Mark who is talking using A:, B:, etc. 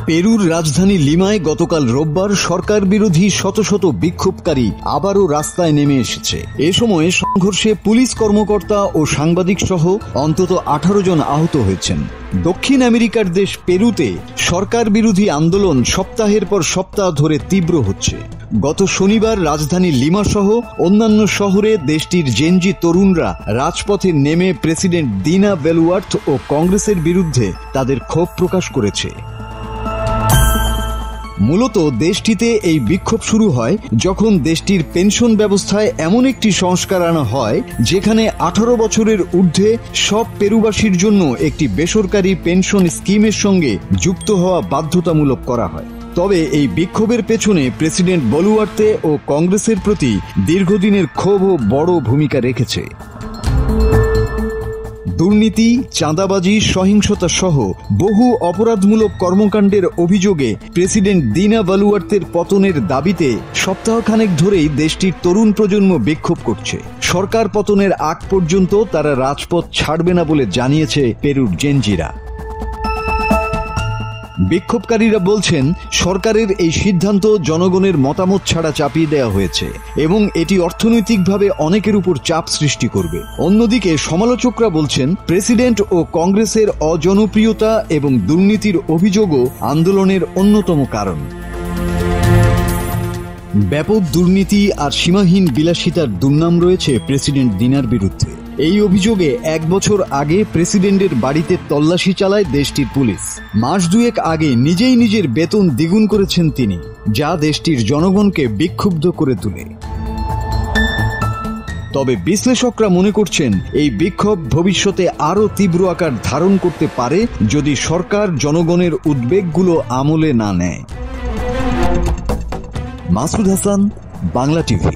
A: পেরুর রাজধানী লিমায় গতকাল রোববার সরকার বিরোধী শত শত বিক্ষোভকারী আবারও রাস্তায় নেমে এসেছে। এ সময় সংঘর্ষে পুলিশ কর্মকর্তা ও সাংবাদিক সহ অন্তত 18 জন আহত হয়েছেন। দক্ষিণ আমেরিকার দেশ পেরুতে সরকার বিরোধী আন্দোলন সপ্তাহের পর সপ্তাহ ধরে তীব্র হচ্ছে। গত শনিবার রাজধানী লিমা সহ অন্যান্য শহরে দেশটির জেনজি তরুণরা রাজপথে নেমে প্রেসিডেন্ট দিনা বলুয়ার্তে ও কংগ্রেসের বিরুদ্ধে তাদের ক্ষোভ প্রকাশ করেছে। মূলত দেশটিতে এই বিক্ষোভ শুরু হয় যখন দেশটির পেনশন ব্যবস্থায় এমন একটি সংস্কার আনা হয় যেখানে 18 বছরের ঊর্ধ্বে সব পেরুবাসীর জন্য একটি বেসরকারি পেনশন স্কিমের সঙ্গে যুক্ত হওয়া বাধ্যতামূলক করা হয়। তবে এই বিক্ষোভের পেছনে প্রেসিডেন্ট বলুয়ার্তে ও কংগ্রেসের প্রতি দীর্ঘদিনের ক্ষোভও বড় ভূমিকা রেখেছে। দুর্নীতি, চাঁদাবাজি, সহিংসতা সহ বহু অপরাধমূলক কর্মকাণ্ডের অভিযোগে প্রেসিডেন্ট দিনা বলুয়ার্তের পতনের দাবিতে সপ্তাহখানেক ধরেই দেশটির তরুণ প্রজন্ম বিক্ষোভ করছে। সরকার পতনের আগ পর্যন্ত তারা রাজপথ ছাড়বে না বলে জানিয়েছে পেরুর জেনজিরা। বিক্ষোভকারীরা বলছেন সরকারের এই সিদ্ধান্ত জনগণের মতামত ছাড়া চাপিয়ে দেওয়া হয়েছে এবং এটি অর্থনৈতিকভাবে অনেকের উপর চাপ সৃষ্টি করবে। অন্যদিকে সমালোচকরা বলছেন প্রেসিডেন্ট ও কংগ্রেসের অজনপ্রিয়তা এবং দুর্নীতির অভিযোগও আন্দোলনের অন্যতম কারণ। ব্যাপক দুর্নীতি আর সীমাহীন বিলাসিতার দুর্নাম রয়েছে প্রেসিডেন্ট দিনার বিরুদ্ধে। এই অভিযোগে 1 বছর আগে প্রেসিডেন্টের বাড়িতে তল্লাশি চালায় দেশটির পুলিশ। মাস দুয়েক আগে নিজেই নিজের বেতন দ্বিগুণ করেছেন তিনি, যা দেশটির জনগণকে বিক্ষুব্ধ করে তোলে। তবে বিশ্লেষকরা মনে করছেন এই বিক্ষোভ ভবিষ্যতে আরও তীব্র আকার ধারণ করতে পারে যদি সরকার জনগণের উদ্বেগগুলো আমলে না নেয়। মাসুদ হাসান, বাংলা টিভি।